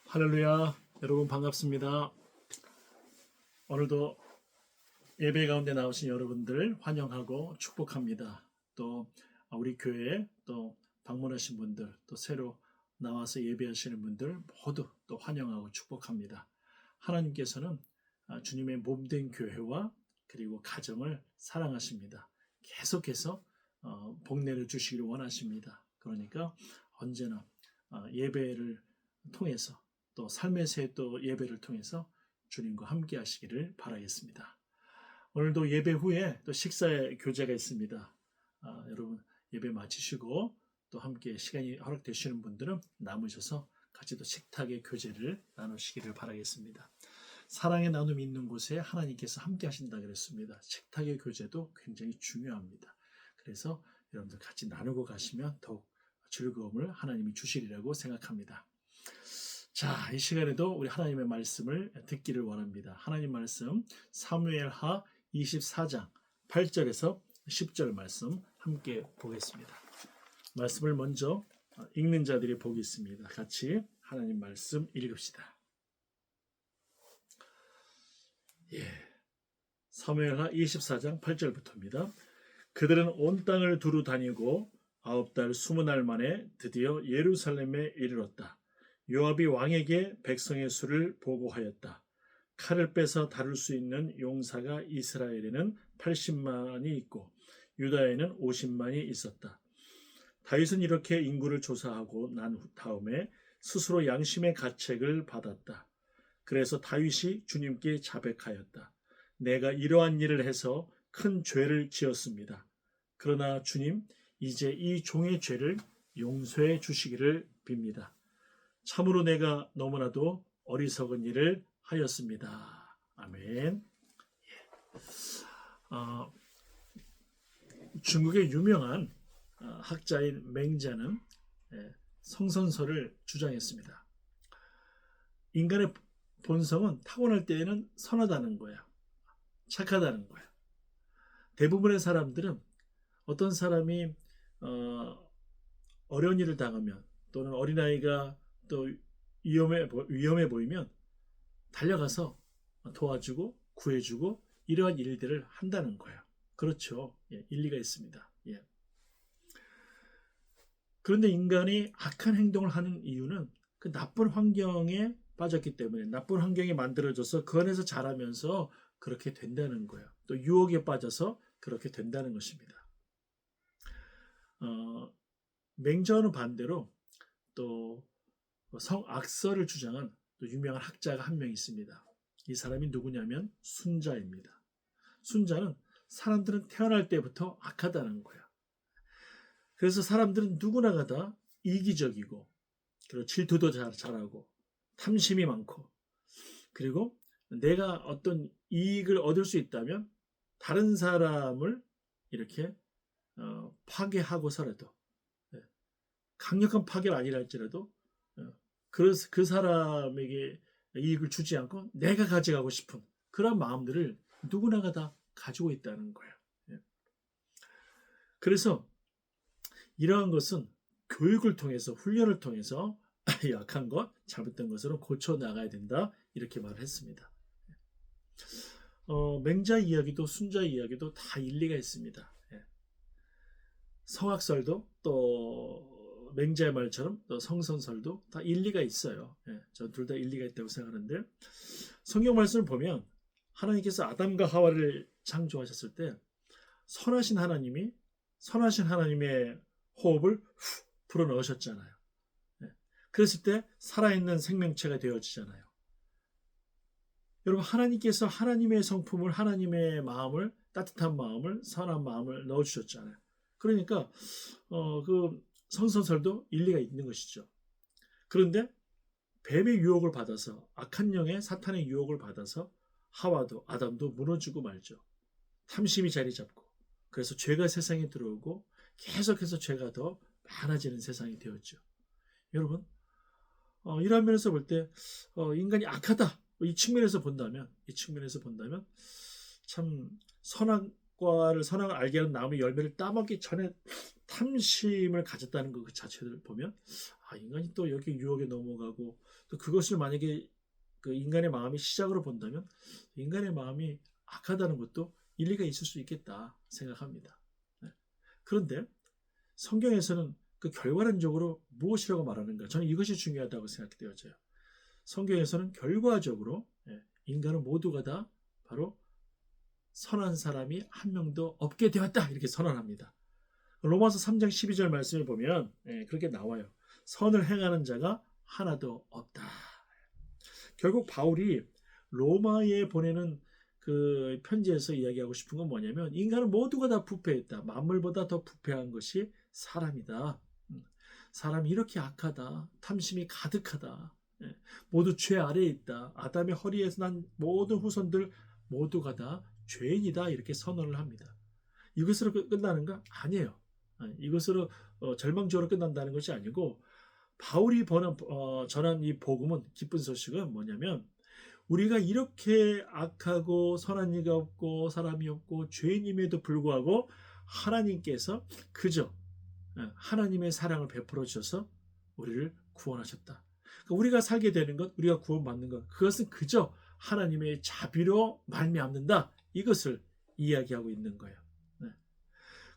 할렐루야, 여러분 반갑습니다. 오늘도 예배 가운데 나오신 여러분들 환영하고 축복합니다. 또 우리 교회에 또 방문하신 분들, 또 새로 나와서 예배하시는 분들 모두 또 환영하고 축복합니다. 하나님께서는 주님의 몸된 교회와 그리고 가정을 사랑하십니다. 계속해서 복내려 주시기를 원하십니다. 그러니까 언제나 예배를 통해서 또 삶의 새 또 예배를 통해서 주님과 함께 하시기를 바라겠습니다. 오늘도 예배 후에 또 식사의 교제가 있습니다. 여러분 예배 마치시고 또 함께 시간이 허락되시는 분들은 남으셔서 같이 또 식탁의 교제를 나누시기를 바라겠습니다. 사랑의 나눔이 있는 곳에 하나님께서 함께 하신다 그랬습니다. 식탁의 교제도 굉장히 중요합니다. 그래서 여러분들 같이 나누고 가시면 더욱 즐거움을 하나님이 주시리라고 생각합니다. 자, 이 시간에도 우리 하나님의 말씀을 듣기를 원합니다. 하나님 말씀 사무엘하 24장 8절에서 10절 말씀 함께 보겠습니다. 말씀을 먼저 읽는 자들이 복이 있습니다. 같이 하나님 말씀 읽읍시다. 사무엘하 24장 8절부터입니다. 그들은 온 땅을 두루 다니고 9달 20날 만에 드디어 예루살렘에 이르렀다. 요압이 왕에게 백성의 수를 보고하였다. 칼을 빼서 다룰 수 있는 용사가 이스라엘에는 80만이 있고 유다에는 50만이 있었다. 다윗은 이렇게 인구를 조사하고 난 다음에 스스로 양심의 가책을 받았다. 그래서 다윗이 주님께 자백하였다. 내가 이러한 일을 해서 큰 죄를 지었습니다. 그러나 주님, 이제 이 종의 죄를 용서해 주시기를 빕니다. 참으로 내가 너무나도 어리석은 일을 하였습니다. 아멘. 중국의 유명한 학자인 맹자는 성선설을 주장했습니다. 인간의 본성은 타고날 때에는 선하다는 거야. 착하다는 거야. 대부분의 사람들은 어떤 사람이 어려운 일을 당하면 또는 어린아이가 또 위험해 보이면 달려가서 도와주고 구해주고 이러한 일들을 한다는 거예요. 그렇죠. 일리가 있습니다. 그런데 인간이 악한 행동을 하는 이유는 그 나쁜 환경에 빠졌기 때문에 나쁜 환경이 만들어져서 그 안에서 자라면서 그렇게 된다는 거예요. 또 유혹에 빠져서 그렇게 된다는 것입니다. 맹자와는 반대로 또 성악설을 주장한 또 유명한 학자가 한 명 있습니다. 이 사람이 누구냐면 순자입니다. 순자는 사람들은 태어날 때부터 악하다는 거야. 그래서 사람들은 누구나가 다 이기적이고 그리고 질투도 잘하고 탐심이 많고 그리고 내가 어떤 이익을 얻을 수 있다면 다른 사람을 이렇게 파괴하고서라도 강력한 파괴가 아니라 할지라도 그 사람에게 이익을 주지 않고 내가 가져가고 싶은 그런 마음들을 누구나가 다 가지고 있다는 거예요. 그래서 이러한 것은 교육을 통해서 훈련을 통해서 약한 것, 잘못된 것으로 고쳐 나가야 된다 이렇게 말을 했습니다. 맹자 이야기도 순자 이야기도 다 일리가 있습니다. 성악설도 또 맹자의 말처럼 또 성선설도 다 일리가 있어요. 전 둘 다 일리가 있다고 생각하는데 성경 말씀을 보면 하나님께서 아담과 하와를 창조하셨을 때 선하신 하나님의 호흡을 후 불어넣으셨잖아요. 그랬을 때 살아있는 생명체가 되어지잖아요. 여러분 하나님께서 하나님의 성품을 하나님의 마음을 따뜻한 마음을 선한 마음을 넣어주셨잖아요. 그러니까 그 성선설도 일리가 있는 것이죠. 그런데 뱀의 유혹을 받아서 악한 영의 사탄의 유혹을 받아서 하와도 아담도 무너지고 말죠. 탐심이 자리 잡고 그래서 죄가 세상에 들어오고 계속해서 죄가 더 많아지는 세상이 되었죠. 여러분 이러한 면에서 볼 때 인간이 악하다 이 측면에서 본다면 참 선한 선악과를 선악을 알게 하는 나무의 열매를 따먹기 전에 탐심을 가졌다는 것 그 자체를 보면 인간이 또 여기 유혹에 넘어가고 또 그것을 만약에 그 인간의 마음이 시작으로 본다면 인간의 마음이 악하다는 것도 일리가 있을 수 있겠다 생각합니다. 네. 그런데 성경에서는 그 결과론적으로 무엇이라고 말하는가? 저는 이것이 중요하다고 생각되어져요. 성경에서는 결과적으로 인간은 모두가 다 바로 선한 사람이 한 명도 없게 되었다 이렇게 선언합니다. 로마서 3장 12절 말씀을 보면 그렇게 나와요. 선을 행하는 자가 하나도 없다. 결국 바울이 로마에 보내는 그 편지에서 이야기하고 싶은 건 뭐냐면 인간은 모두가 다 부패했다. 만물보다 더 부패한 것이 사람이다. 사람이 이렇게 악하다. 탐심이 가득하다. 모두 죄 아래에 있다. 아담의 허리에서 난 모든 후손들 모두가 다 죄인이다. 이렇게 선언을 합니다. 이것으로 끝나는가? 아니에요. 이것으로 절망적으로 끝난다는 것이 아니고 바울이 전한 이 복음은 기쁜 소식은 뭐냐면 우리가 이렇게 악하고 선한 이가 없고 사람이 없고 죄인임에도 불구하고 하나님께서 그저 하나님의 사랑을 베풀어 주셔서 우리를 구원하셨다. 그러니까 우리가 살게 되는 것, 우리가 구원받는 것, 그것은 그저 하나님의 자비로 말미암는다. 이것을 이야기하고 있는 거예요.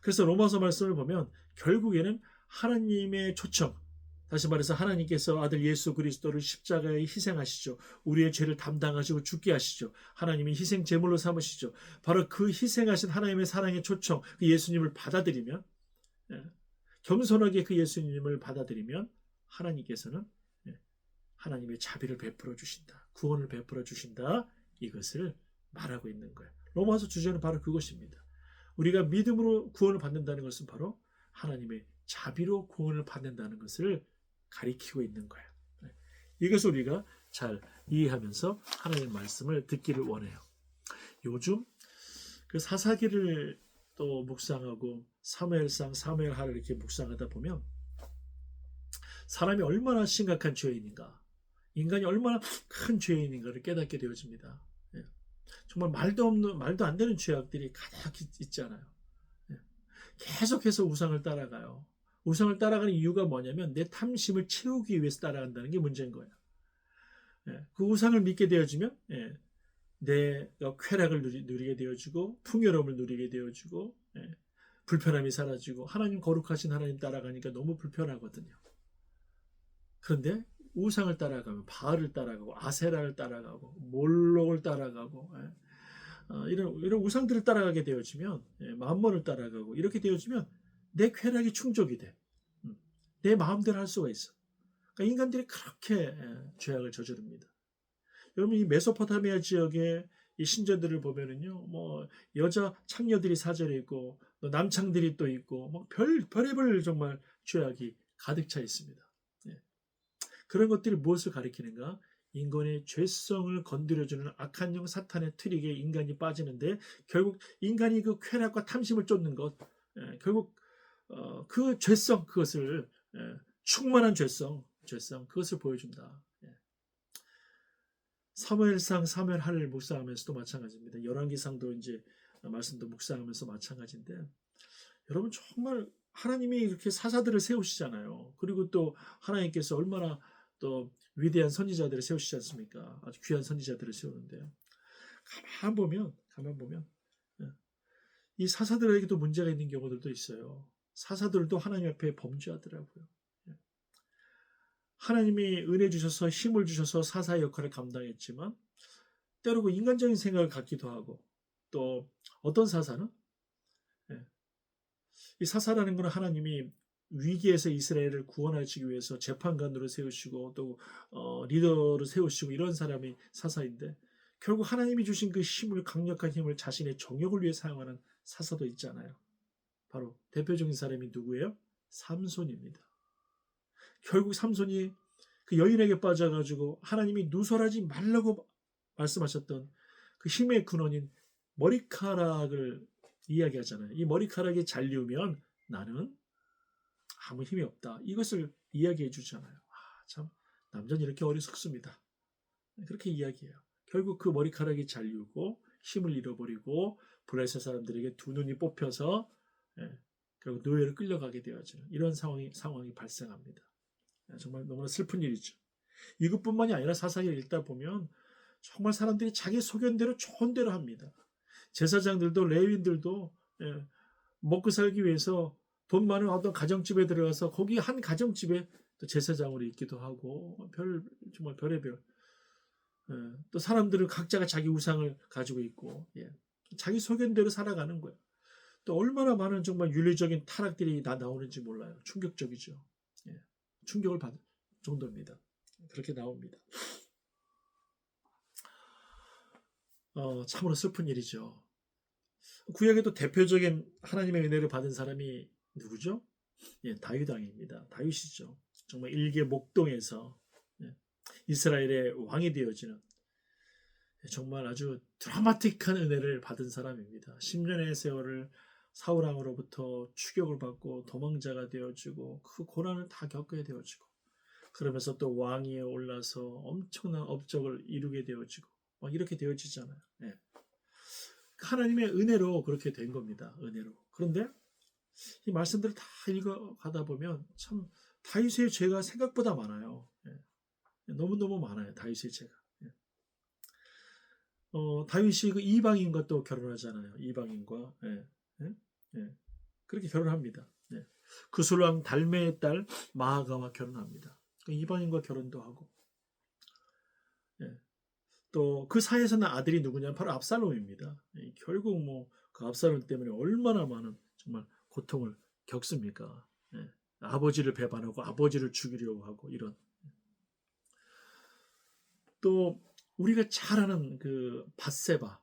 그래서 로마서 말씀을 보면 결국에는 하나님의 초청, 다시 말해서 하나님께서 아들 예수 그리스도를 십자가에 희생하시죠. 우리의 죄를 담당하시고 죽게 하시죠. 하나님이 희생 제물로 삼으시죠. 바로 그 희생하신 하나님의 사랑의 초청, 그 예수님을 받아들이면 겸손하게 그 예수님을 받아들이면 하나님께서는 하나님의 자비를 베풀어 주신다. 구원을 베풀어 주신다. 이것을 말하고 있는 거예요. 로마서 주제는 바로 그것입니다. 우리가 믿음으로 구원을 받는다는 것은 바로 하나님의 자비로 구원을 받는다는 것을 가리키고 있는 거예요. 이것을 우리가 잘 이해하면서 하나님의 말씀을 듣기를 원해요. 요즘 그 사사기를 또 묵상하고 사무엘상, 사무엘하를 이렇게 묵상하다 보면 사람이 얼마나 심각한 죄인인가, 인간이 얼마나 큰 죄인인가를 깨닫게 되어집니다. 정말 말도 안 되는 죄악들이 가득 있잖아요. 계속해서 우상을 따라가요. 우상을 따라가는 이유가 뭐냐면 내 탐심을 채우기 위해서 따라간다는 게 문제인 거예요. 그 우상을 믿게 되어지면 내 쾌락을 누리게 되어지고 풍요로움을 누리게 되어지고 불편함이 사라지고 하나님 거룩하신 하나님 따라가니까 너무 불편하거든요. 그런데 우상을 따라가면 바알을 따라가고 아세라를 따라가고 몰록을 따라가고 이런 우상들을 따라가게 되어지면 만몬을 따라가고 이렇게 되어지면 내 쾌락이 충족이 돼. 내 마음대로 할 수가 있어. 그러니까 인간들이 그렇게 죄악을 저지릅니다. 여러분 이 메소포타미아 지역의 이 신전들을 보면은요, 뭐 여자 창녀들이 사절에 있고 남창들이 또 있고 뭐 별의별 정말 죄악이 가득 차 있습니다. 그런 것들이 무엇을 가리키는가? 인간의 죄성을 건드려주는 악한 영 사탄의 트릭에 인간이 빠지는데 결국 인간이 그 쾌락과 탐심을 쫓는 것, 결국 그 죄성 그것을 충만한 죄성 그것을 보여준다. 사무엘상, 사무엘하를 묵상하면서도 마찬가지입니다. 열왕기상도 이제 말씀도 묵상하면서 마찬가지인데 여러분 정말 하나님이 이렇게 사사들을 세우시잖아요. 그리고 또 하나님께서 얼마나 또 위대한 선지자들을 세우시지 않습니까? 아주 귀한 선지자들을 세우는데 가만 보면 이 사사들에게도 문제가 있는 경우들도 있어요. 사사들도 하나님 앞에 범죄하더라고요. 하나님이 은혜 주셔서 힘을 주셔서 사사의 역할을 감당했지만 때로 그 인간적인 생각을 갖기도 하고 또 어떤 사사는 이 사사라는 것은 하나님이 위기에서 이스라엘을 구원하시기 위해서 재판관으로 세우시고 또 리더로 세우시고 이런 사람이 사사인데 결국 하나님이 주신 그 힘을 강력한 힘을 자신의 정욕을 위해 사용하는 사사도 있잖아요. 바로 대표적인 사람이 누구예요? 삼손입니다. 결국 삼손이 그 여인에게 빠져가지고 하나님이 누설하지 말라고 말씀하셨던 그 힘의 근원인 머리카락을 이야기하잖아요. 이 머리카락이 잘리우면 나는 아무 힘이 없다. 이것을 이야기해 주잖아요. 참 남자는 이렇게 어리석습니다. 그렇게 이야기해요. 결국 그 머리카락이 잘리우고 힘을 잃어버리고 블레셋 사람들에게 두 눈이 뽑혀서 결국 노예로 끌려가게 되어지는 이런 상황이 발생합니다. 정말 너무나 슬픈 일이죠. 이것뿐만이 아니라 사사기를 읽다 보면 정말 사람들이 자기 소견대로 좋은 대로 합니다. 제사장들도 레위인들도 먹고 살기 위해서 돈 많은 어떤 가정집에 들어가서 거기 한 가정집에 또 제사장으로 있기도 하고 정말 별의별 또 사람들은 각자가 자기 우상을 가지고 있고 자기 소견대로 살아가는 거예요. 또 얼마나 많은 정말 윤리적인 타락들이 나오는지 몰라요. 충격적이죠. 충격을 받을 정도입니다. 그렇게 나옵니다. 참으로 슬픈 일이죠. 구약에도 대표적인 하나님의 은혜를 받은 사람이 누구죠? 다윗 왕입니다. 다윗이죠. 정말 일개 목동에서 이스라엘의 왕이 되어지는 정말 아주 드라마틱한 은혜를 받은 사람입니다. 10년의 세월을 사울 왕으로부터 추격을 받고 도망자가 되어지고 그 고난을 다 겪게 되어지고 그러면서 또 왕위에 올라서 엄청난 업적을 이루게 되어지고 막 이렇게 되어지잖아요. 하나님의 은혜로 그렇게 된 겁니다. 은혜로. 그런데 이 말씀들을 다 읽어가다 보면 참 다윗의 죄가 생각보다 많아요. 너무너무 많아요. 다윗의 죄가. 다윗이 그 이방인과 또 결혼하잖아요. 이방인과. 그렇게 결혼합니다. 구슬왕 달메의 딸 마아가와 결혼합니다. 이방인과 결혼도 하고. 또 그 사이에서 난 아들이 누구냐? 바로 압살롬입니다. 결국 뭐 그 압살롬 때문에 얼마나 많은 정말 고통을 겪습니까? 아버지를 배반하고 아버지를 죽이려고 하고 이런. 또 우리가 잘 아는 그 밧세바,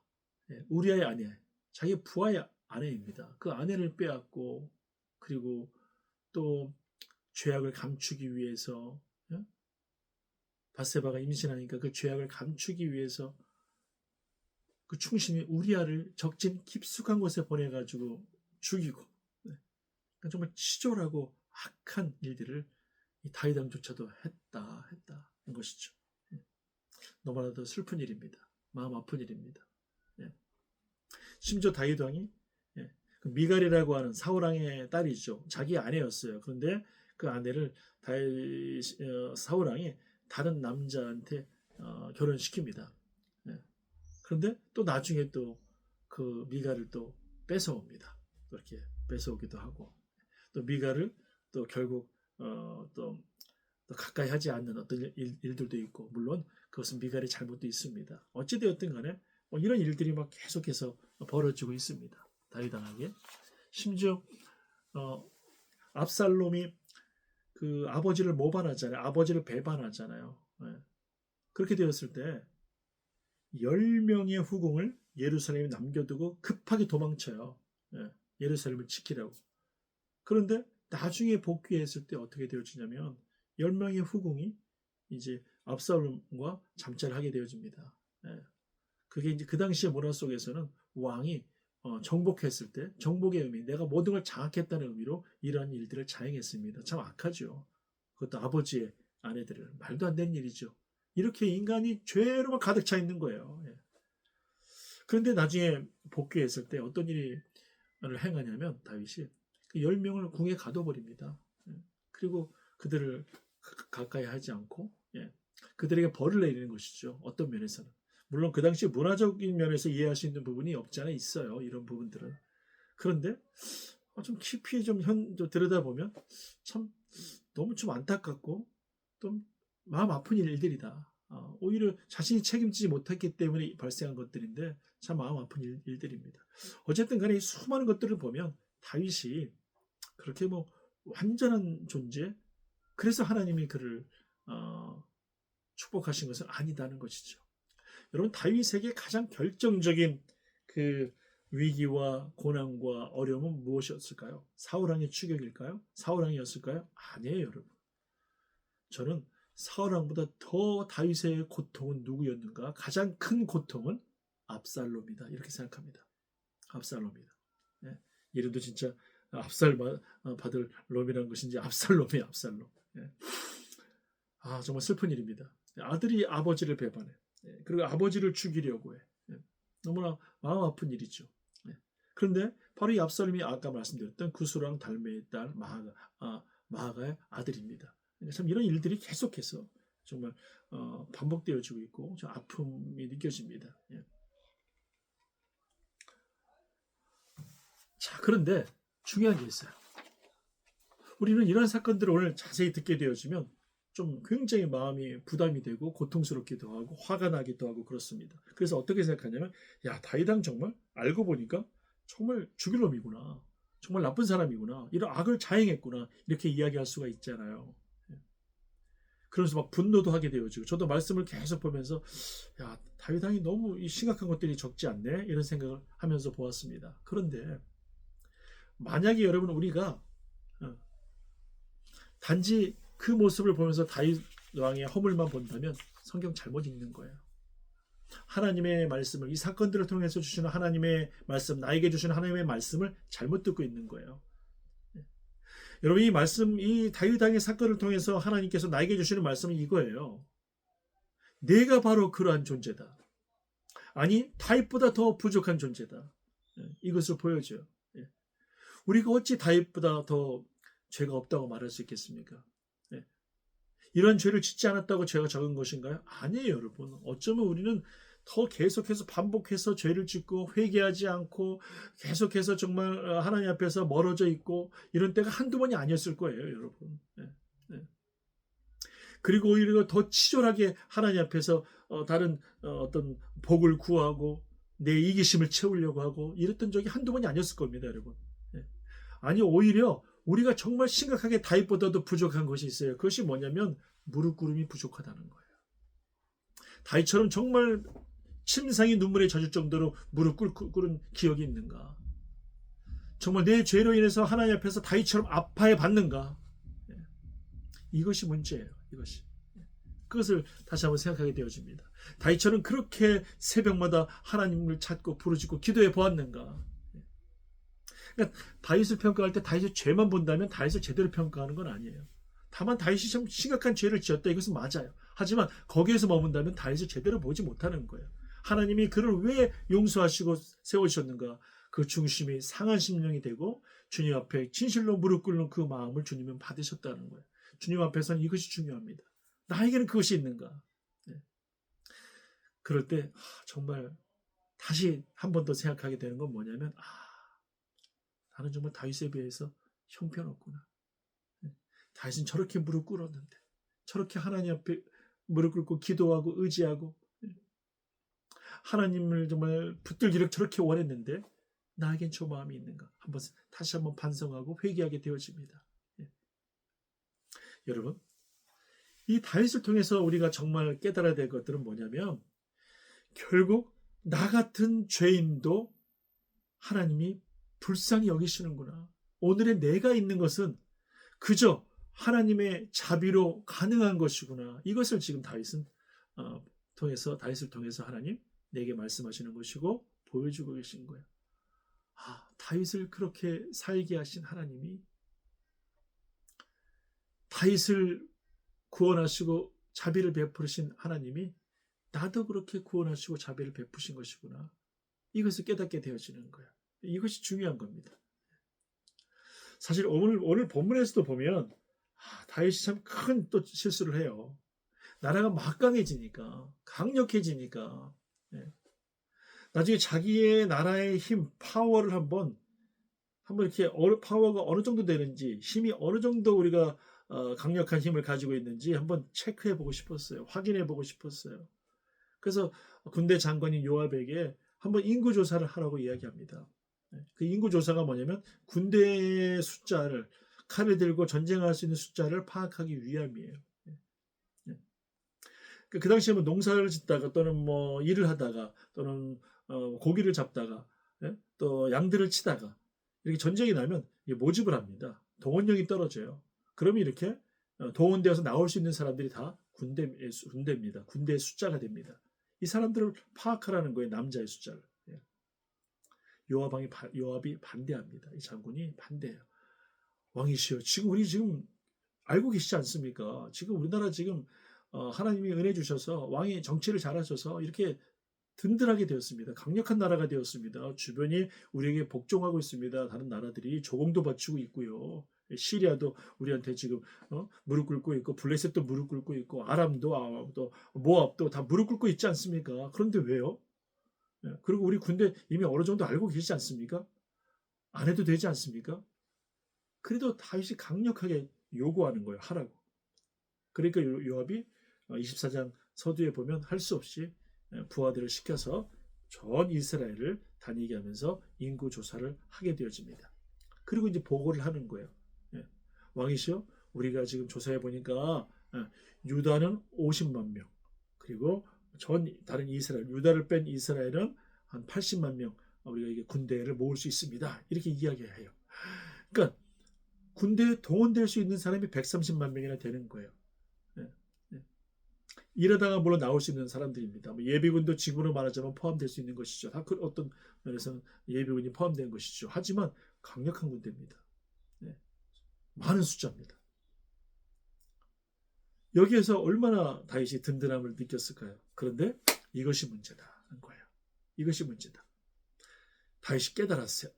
우리아의 아내, 자기 부하의 아내입니다. 그 아내를 빼앗고 그리고 또 죄악을 감추기 위해서 밧세바가 임신하니까 그 죄악을 감추기 위해서 그 충신이 우리아를 적진 깊숙한 곳에 보내가지고 죽이고 그러니까 정말 치졸하고 악한 일들을 이 다윗 왕조차도 했다는 것이죠. 너무나도 슬픈 일입니다. 마음 아픈 일입니다. 심지어 다윗 왕이 미갈이라고 하는 사울 왕의 딸이죠. 자기 아내였어요. 그런데 그 아내를 사울 왕이 다른 남자한테 결혼시킵니다. 그런데 또 나중에 또 그 미갈을 또 뺏어옵니다. 그렇게 뺏어오기도 하고 또 미갈을 또 결국 또 가까이 하지 않는 어떤 일들도 있고 물론 그것은 미갈의 잘못도 있습니다. 어찌되었든 간에 이런 일들이 막 계속해서 벌어지고 있습니다. 다윗 왕에게 심지어 압살롬이 그 아버지를 모반하잖아요. 아버지를 배반하잖아요. 그렇게 되었을 때 10명의 후궁을 예루살렘에 남겨두고 급하게 도망쳐요. 예루살렘을 지키라고. 그런데 나중에 복귀했을 때 어떻게 되어지냐면 10명의 후궁이 이제 압살롬과 잠자를 하게 되어집니다. 그게 이제 그 당시의 문화 속에서는 왕이 정복했을 때 정복의 의미, 내가 모든 걸 장악했다는 의미로 이러한 일들을 자행했습니다. 참 악하죠. 그것도 아버지의 아내들을 말도 안 되는 일이죠. 이렇게 인간이 죄로만 가득 차 있는 거예요. 그런데 나중에 복귀했을 때 어떤 일을 행하냐면 다윗이 그 10명을 궁에 가둬버립니다. 그리고 그들을 가까이 하지 않고 그들에게 벌을 내리는 것이죠. 어떤 면에서는. 물론 그 당시 문화적인 면에서 이해할 수 있는 부분이 없지 않아 있어요. 이런 부분들은. 그런데 좀 깊이 좀 들여다보면 참 너무 좀 안타깝고 좀 마음 아픈 일들이다. 오히려 자신이 책임지지 못했기 때문에 발생한 것들인데 참 마음 아픈 일들입니다. 어쨌든 간에 이 수많은 것들을 보면 다윗이 그렇게 뭐 완전한 존재, 그래서 하나님이 그를 축복하신 것은 아니다는 것이죠. 여러분 다윗에게 가장 결정적인 그 위기와 고난과 어려움은 무엇이었을까요? 사울왕의 추격일까요? 사울왕이었을까요? 아니에요, 여러분. 저는 사울왕보다 더 다윗의 고통은 누구였는가? 가장 큰 고통은 압살롬이다. 이렇게 생각합니다. 압살롬이다. 이름도 진짜 압살 받을 롬이라는 것인지 압살롬이에요. 압살롬. 정말 슬픈 일입니다. 아들이 아버지를 배반해. 그리고 아버지를 죽이려고 해. 너무나 마음 아픈 일이죠. 예. 그런데 바로 이 압살롬이 아까 말씀드렸던 구스랑 달메의 딸 마아가의 아들입니다. 참 이런 일들이 계속해서 정말 반복되어지고 있고 좀 아픔이 느껴집니다. 예. 자, 그런데 중요한 게 있어요. 우리는 이런 사건들을 오늘 자세히 듣게 되어지면 좀 굉장히 마음이 부담이 되고 고통스럽기도 하고 화가 나기도 하고 그렇습니다. 그래서 어떻게 생각하냐면, 야, 다윗 왕 정말 알고 보니까 정말 죽일 놈이구나. 정말 나쁜 사람이구나. 이런 악을 자행했구나. 이렇게 이야기할 수가 있잖아요. 그러면서 막 분노도 하게 되어지고, 저도 말씀을 계속 보면서, 야, 다윗 왕이 너무 심각한 것들이 적지 않네? 이런 생각을 하면서 보았습니다. 그런데 만약에 여러분 우리가 단지 그 모습을 보면서 다윗 왕의 허물만 본다면 성경 잘못 읽는 거예요. 하나님의 말씀을, 이 사건들을 통해서 주시는 하나님의 말씀, 나에게 주시는 하나님의 말씀을 잘못 듣고 있는 거예요. 여러분, 이 말씀, 이 다윗 왕의 사건을 통해서 하나님께서 나에게 주시는 말씀은 이거예요. 내가 바로 그러한 존재다. 아니, 다윗보다 더 부족한 존재다. 이것을 보여줘요. 우리가 어찌 다윗보다 더 죄가 없다고 말할 수 있겠습니까? 이런 죄를 짓지 않았다고 죄가 적은 것인가요? 아니에요, 여러분. 어쩌면 우리는 더 계속해서 반복해서 죄를 짓고 회개하지 않고 계속해서 정말 하나님 앞에서 멀어져 있고 이런 때가 한두 번이 아니었을 거예요, 여러분. 그리고 오히려 더 치졸하게 하나님 앞에서 다른 어떤 복을 구하고 내 이기심을 채우려고 하고 이랬던 적이 한두 번이 아니었을 겁니다, 여러분. 아니, 오히려 우리가 정말 심각하게 다윗보다도 부족한 것이 있어요. 그것이 뭐냐면 무릎 꿇음이 부족하다는 거예요. 다윗처럼 정말 침상이 눈물에 젖을 정도로 무릎 꿇은 기억이 있는가? 정말 내 죄로 인해서 하나님 앞에서 다윗처럼 아파해 봤는가? 이것이 문제예요. 이것이. 그것을 다시 한번 생각하게 되어집니다. 다윗처럼 그렇게 새벽마다 하나님을 찾고 부르짖고 기도해 보았는가? 그러니까 다윗을 평가할 때 다윗의 죄만 본다면 다윗을 제대로 평가하는 건 아니에요. 다만 다윗이 참 심각한 죄를 지었다, 이것은 맞아요. 하지만 거기에서 머문다면 다윗을 제대로 보지 못하는 거예요. 하나님이 그를 왜 용서하시고 세우셨는가? 그 중심이 상한 심령이 되고 주님 앞에 진실로 무릎 꿇는 그 마음을 주님은 받으셨다는 거예요. 주님 앞에서는 이것이 중요합니다. 나에게는 그것이 있는가? 그럴 때 정말 다시 한 번 더 생각하게 되는 건 뭐냐면, 나는 정말 다윗에 비해서 형편없구나. 다윗은 저렇게 무릎 꿇었는데, 저렇게 하나님 앞에 무릎 꿇고 기도하고 의지하고 하나님을 정말 붙들기를 저렇게 원했는데 나에겐 저 마음이 있는가? 다시 한번 반성하고 회개하게 되어집니다. 여러분, 이 다윗을 통해서 우리가 정말 깨달아야 될 것들은 뭐냐면, 결국 나 같은 죄인도 하나님이 불쌍히 여기시는구나. 오늘의 내가 있는 것은 그저 하나님의 자비로 가능한 것이구나. 이것을 지금 다윗을 통해서 하나님 내게 말씀하시는 것이고 보여주고 계신 거예요. 다윗을 그렇게 살게 하신 하나님이, 다윗을 구원하시고 자비를 베푸신 하나님이 나도 그렇게 구원하시고 자비를 베푸신 것이구나. 이것을 깨닫게 되어지는 거예요. 이것이 중요한 겁니다. 사실 오늘 본문에서도 보면 다윗이 참 큰 또 실수를 해요. 나라가 막강해지니까, 강력해지니까, 나중에 자기의 나라의 힘, 파워를 한번 이렇게 파워가 어느 정도 되는지, 힘이 어느 정도 우리가 강력한 힘을 가지고 있는지 한번 체크해 보고 싶었어요. 확인해 보고 싶었어요. 그래서 군대 장관인 요압에게 한번 인구 조사를 하라고 이야기합니다. 그 인구 조사가 뭐냐면 군대의 숫자를, 칼을 들고 전쟁할 수 있는 숫자를 파악하기 위함이에요. 그 당시에 뭐 농사를 짓다가 또는 뭐 일을 하다가 또는 고기를 잡다가 또 양들을 치다가 이렇게 전쟁이 나면 모집을 합니다. 동원령이 떨어져요. 그러면 이렇게 동원되어서 나올 수 있는 사람들이 다 군대입니다. 군대의 숫자가 됩니다. 이 사람들을 파악하라는 거예요. 남자의 숫자를. 요압이 반대합니다. 이 장군이 반대해요. 왕이시여, 우리 지금 알고 계시지 않습니까? 지금 우리나라 지금 하나님이 은혜 주셔서 왕이 정치를 잘하셔서 이렇게 든든하게 되었습니다. 강력한 나라가 되었습니다. 주변이 우리에게 복종하고 있습니다. 다른 나라들이 조공도 바치고 있고요. 시리아도 우리한테 지금 무릎 꿇고 있고, 블레셋도 무릎 꿇고 있고, 아람도 또 모압도 다 무릎 꿇고 있지 않습니까? 그런데 왜요? 그리고 우리 군대 이미 어느 정도 알고 계시지 않습니까? 안 해도 되지 않습니까? 그래도 다윗이 강력하게 요구하는 거예요. 하라고. 그러니까 요압이 24장 서두에 보면 할 수 없이 부하들을 시켜서 전 이스라엘을 다니게 하면서 인구 조사를 하게 되어집니다. 그리고 이제 보고를 하는 거예요. 왕이시여, 우리가 지금 조사해 보니까 유다는 50만 명, 그리고 전 다른 이스라엘, 유다를 뺀 이스라엘은 한 80만 명, 우리가 이게 군대를 모을 수 있습니다. 이렇게 이야기해요. 그러니까 군대에 동원될 수 있는 사람이 130만 명이나 되는 거예요. 이러다가 물론 나올 수 있는 사람들입니다. 예비군도 지금으로 말하자면 포함될 수 있는 것이죠. 어떤 면에서는 예비군이 포함된 것이죠. 하지만 강력한 군대입니다. 많은 숫자입니다. 여기에서 얼마나 다윗이 든든함을 느꼈을까요? 그런데 이것이 문제다는 거예요. 이것이 문제다. 다윗이 깨달았어요.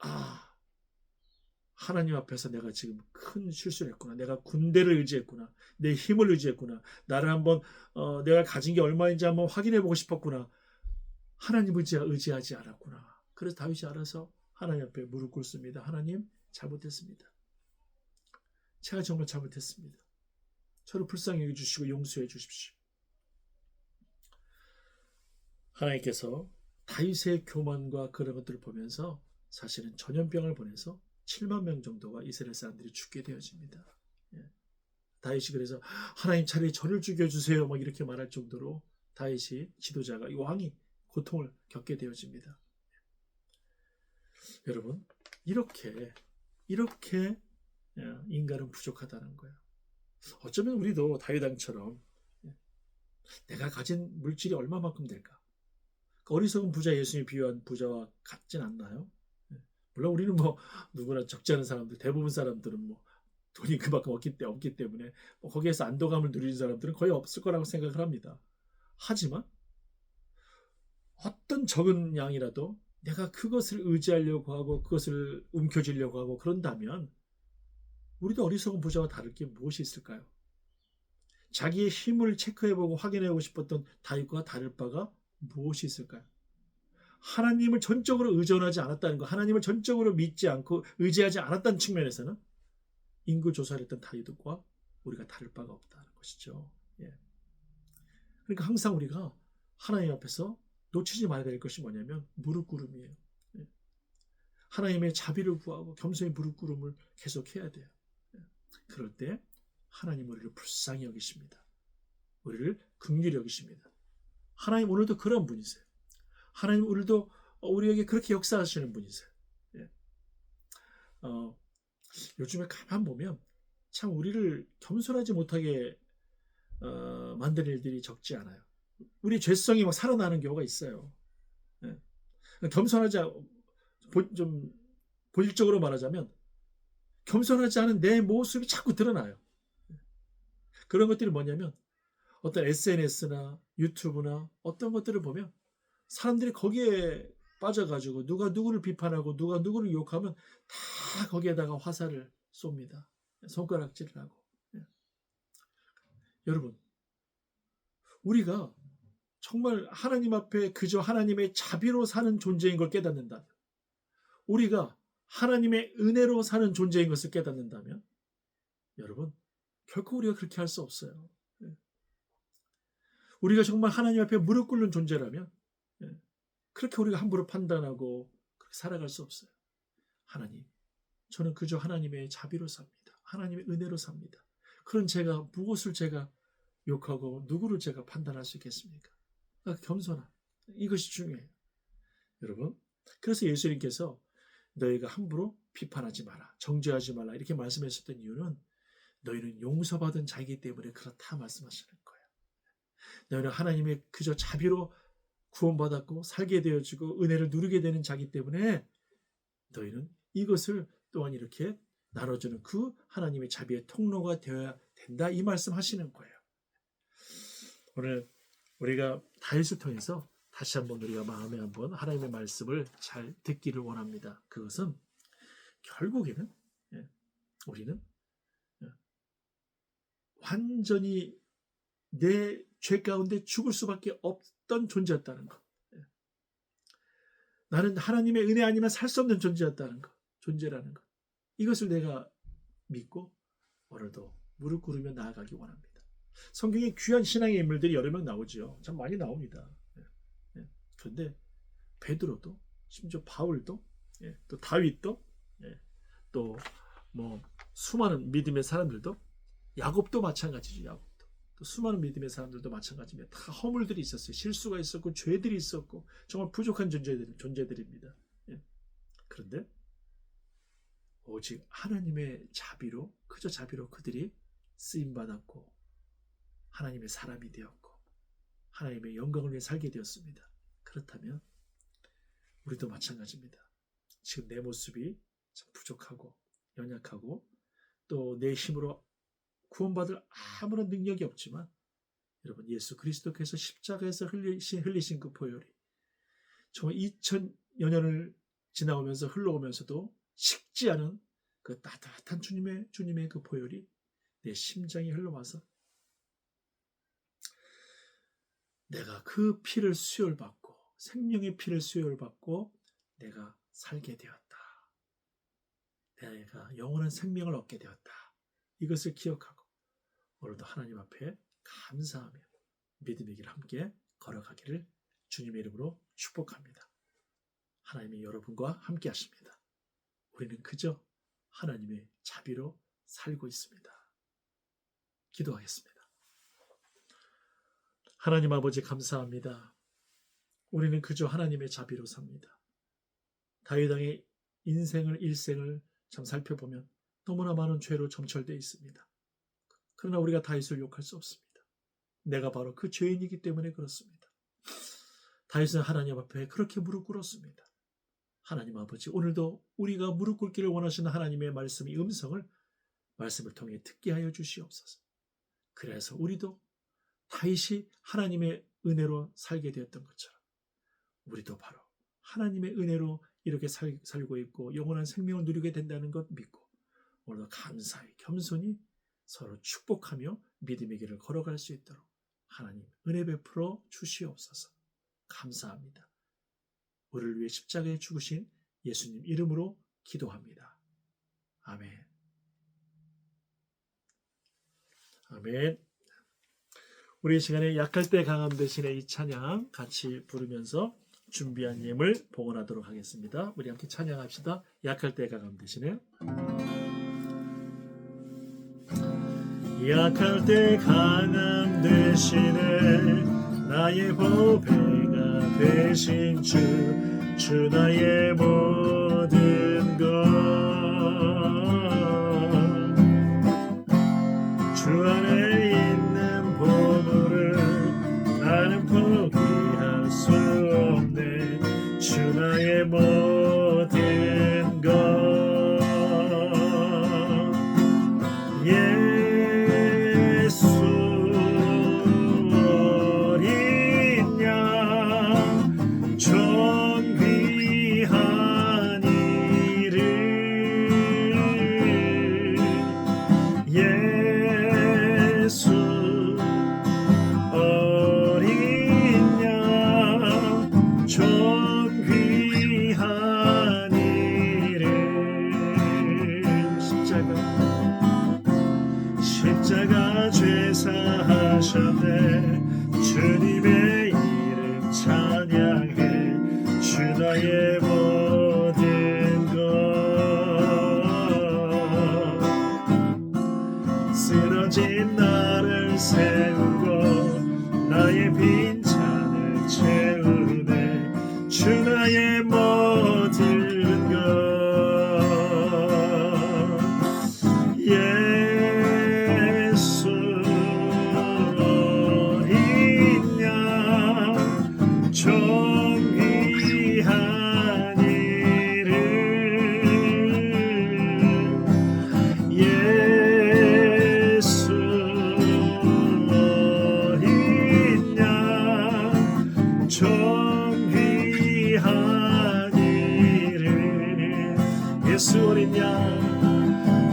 하나님 앞에서 내가 지금 큰 실수를 했구나. 내가 군대를 의지했구나. 내 힘을 의지했구나. 나를 한번 내가 가진 게 얼마인지 한번 확인해 보고 싶었구나. 하나님을 의지하지 않았구나. 그래서 다윗이 알아서 하나님 앞에 무릎 꿇습니다. 하나님, 잘못했습니다. 제가 정말 잘못했습니다. 저를 불쌍히 여겨주시고 용서해 주십시오. 하나님께서 다윗의 교만과 그런 것들을 보면서 사실은 전염병을 보내서 7만 명 정도가 이스라엘 사람들이 죽게 되어집니다. 다윗이 그래서 하나님 차라리 저를 죽여주세요 막 이렇게 말할 정도로 다윗이 지도자가, 이 왕이 고통을 겪게 되어집니다. 여러분, 이렇게 인간은 부족하다는 거예요. 어쩌면 우리도 다윗 왕처럼 내가 가진 물질이 얼마만큼 될까? 어리석은 부자, 예수님이 비유한 부자와 같진 않나요? 물론 우리는 누구나 적지 않은 사람들, 대부분 사람들은 돈이 그만큼 없기 때문에 거기에서 안도감을 누리는 사람들은 거의 없을 거라고 생각을 합니다. 하지만 어떤 적은 양이라도 내가 그것을 의지하려고 하고 그것을 움켜쥐려고 하고 그런다면 우리도 어리석은 부자와 다를 게 무엇이 있을까요? 자기의 힘을 체크해보고 확인해보고 싶었던 다윗과 다를 바가 무엇이 있을까요? 하나님을 전적으로 의존하지 않았다는 것, 하나님을 전적으로 믿지 않고 의지하지 않았다는 측면에서는 인구 조사를 했던 다윗과 우리가 다를 바가 없다는 것이죠. 그러니까 항상 우리가 하나님 앞에서 놓치지 말아야 될 것이 뭐냐면 무릎 꿇음이에요. 하나님의 자비를 구하고 겸손히 무릎 꿇음을 계속해야 돼요. 그럴 때 하나님 우리를 불쌍히 여기십니다. 우리를 긍휼히 여기십니다. 하나님 오늘도 그런 분이세요. 하나님 오늘도 우리에게 그렇게 역사하시는 분이세요. 요즘에 가만 보면 참 우리를 겸손하지 못하게 만드는 일들이 적지 않아요. 우리 죄성이 막 살아나는 경우가 있어요. 겸손하지 좀 본질적으로 말하자면 겸손하지 않은 내 모습이 자꾸 드러나요. 그런 것들이 뭐냐면 어떤 SNS나 유튜브나 어떤 것들을 보면 사람들이 거기에 빠져가지고 누가 누구를 비판하고 누가 누구를 욕하면 다 거기에다가 화살을 쏩니다. 손가락질을 하고. 여러분, 우리가 정말 하나님 앞에 그저 하나님의 자비로 사는 존재인 걸 깨닫는다면, 우리가 하나님의 은혜로 사는 존재인 것을 깨닫는다면, 여러분, 결코 우리가 그렇게 할 수 없어요. 우리가 정말 하나님 앞에 무릎 꿇는 존재라면 그렇게 우리가 함부로 판단하고 그렇게 살아갈 수 없어요. 하나님, 저는 그저 하나님의 자비로 삽니다. 하나님의 은혜로 삽니다. 그런 무엇을 제가 욕하고 누구를 제가 판단할 수 있겠습니까? 겸손함, 이것이 중요해요. 여러분, 그래서 예수님께서 너희가 함부로 비판하지 마라, 정죄하지 말라 이렇게 말씀하셨던 이유는 너희는 용서받은 자이기 때문에 그렇다 말씀하시는 거예요. 너희는 하나님의 그저 자비로 구원받았고 살게 되어지고 은혜를 누리게 되는 자기 때문에 너희는 이것을 또한 이렇게 나눠주는 그 하나님의 자비의 통로가 되어야 된다, 이 말씀 하시는 거예요. 오늘 우리가 다윗을 통해서 다시 한번 우리가 마음에 한번 하나님의 말씀을 잘 듣기를 원합니다. 그것은 결국에는 우리는 완전히 내 죄 가운데 죽을 수밖에 없던 존재였다는 것. 나는 하나님의 은혜 아니면 살 수 없는 존재였다는 것. 존재라는 것. 이것을 내가 믿고 오늘도 무릎 꿇으며 나아가기 원합니다. 성경에 귀한 신앙의 인물들이 여러 명 나오죠. 참 많이 나옵니다. 그런데 베드로도, 심지어 바울도, 또 다윗도, 또 뭐 수많은 믿음의 사람들도, 야곱도 마찬가지죠. 야곱도. 또 수많은 믿음의 사람들도 마찬가지입니다. 다 허물들이 있었어요. 실수가 있었고 죄들이 있었고 정말 부족한 존재들입니다. 그런데 오직 하나님의 자비로, 그저 자비로 그들이 쓰임받았고 하나님의 사람이 되었고 하나님의 영광을 위해 살게 되었습니다. 그렇다면 우리도 마찬가지입니다. 지금 내 모습이 참 부족하고 연약하고 또 내 힘으로 구원받을 아무런 능력이 없지만 여러분, 예수 그리스도께서 십자가에서 흘리신 그 보혈이 정말 2000여 년을 지나오면서 흘러오면서도 식지 않은 그 따뜻한 주님의 그 보혈이 내 심장에 흘러와서 내가 그 피를 수혈받고 생명의 피를 수혈받고 내가 살게 되었다. 내가 영원한 생명을 얻게 되었다. 이것을 기억하고 오늘도 하나님 앞에 감사하며 믿음의 길 함께 걸어가기를 주님의 이름으로 축복합니다. 하나님이 여러분과 함께 하십니다. 우리는 그저 하나님의 자비로 살고 있습니다. 기도하겠습니다. 하나님 아버지 감사합니다. 우리는 그저 하나님의 자비로 삽니다. 다윗 왕의 일생을 참 살펴보면 너무나 많은 죄로 점철되어 있습니다. 그러나 우리가 다윗을 욕할 수 없습니다. 내가 바로 그 죄인이기 때문에 그렇습니다. 다윗은 하나님 앞에 그렇게 무릎 꿇었습니다. 하나님 아버지, 오늘도 우리가 무릎 꿇기를 원하시는 하나님의 말씀의 말씀을 통해 듣게 하여 주시옵소서. 그래서 우리도 다윗이 하나님의 은혜로 살게 되었던 것처럼 우리도 바로 하나님의 은혜로 이렇게 살고 있고 영원한 생명을 누리게 된다는 것 믿고 오늘도 감사히 겸손히 서로 축복하며 믿음의 길을 걸어갈 수 있도록 하나님 은혜 베풀어 주시옵소서. 감사합니다. 우리를 위해 십자가에 죽으신 예수님 이름으로 기도합니다. 아멘. 아멘. 우리 이 시간에 약할 때 강함 대신에 이 찬양 같이 부르면서 준비한 예물 봉헌하도록 하겠습니다. 우리 함께 찬양합시다. 약할 때 강함 대신에. 약할 때 강함 대신에 나의 보배가 되신 주 나의 모든 것 주 안에 있는 보물을 나는 포기할 수 없네. 주 나의 모든 것 예수 어린 양 존귀한 이름 예수 어린 양 존귀한 이름 십자가 죄사하셨네. 주님의 이름 찬양해. 주 나의 모든 것 쓰러진 나를 세우고 나의 빈잔을 채우네. 주 나의 모든 것 예수 어린 양 존귀한 이름 예수 어린 양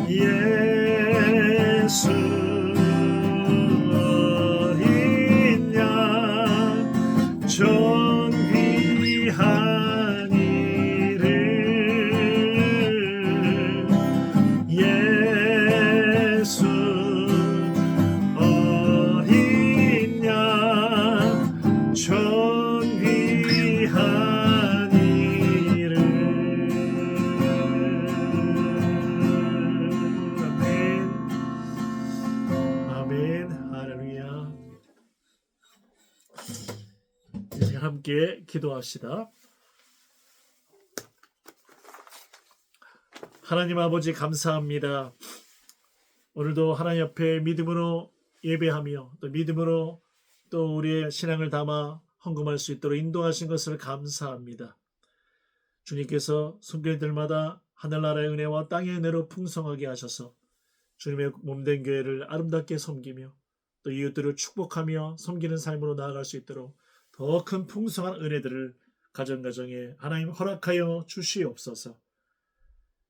예수 어린 양 존귀한 이름 예수 어린 양 존귀한 이름 아멘 할렐루야. 이제 함께 기도합시다. 하나님 아버지 감사합니다. 오늘도 하나님 앞에 믿음으로 예배하며 또 믿음으로 또 우리의 신앙을 담아 헌금할 수 있도록 인도하신 것을 감사합니다. 주님께서 손길들마다 하늘나라의 은혜와 땅의 은혜로 풍성하게 하셔서 주님의 몸된 교회를 아름답게 섬기며 또 이웃들을 축복하며 섬기는 삶으로 나아갈 수 있도록 더 큰 풍성한 은혜들을 가정가정에 하나님 허락하여 주시옵소서.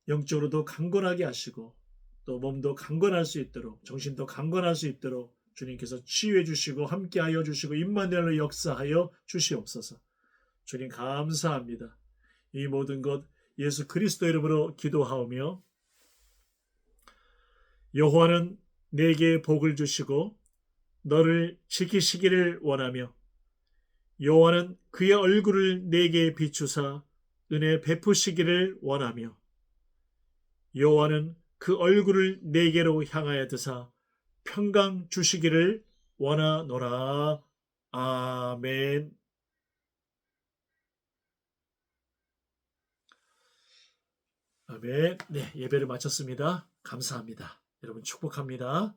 영적으로도 강건하게 하시고 또 몸도 강건할 수 있도록 정신도 강건할 수 있도록 주님께서 치유해 주시고 함께하여 주시고 임마누엘로 역사하여 주시옵소서. 주님 감사합니다. 이 모든 것 예수 그리스도 이름으로 기도하오며 여호와는 내게 복을 주시고 너를 지키시기를 원하며 여호와는 그의 얼굴을 내게 비추사 은혜 베푸시기를 원하며 여호와는 그 얼굴을 내게로 향하여 드사 평강 주시기를 원하노라. 아멘. 아멘. 네, 예배를 마쳤습니다. 감사합니다. 여러분 축복합니다.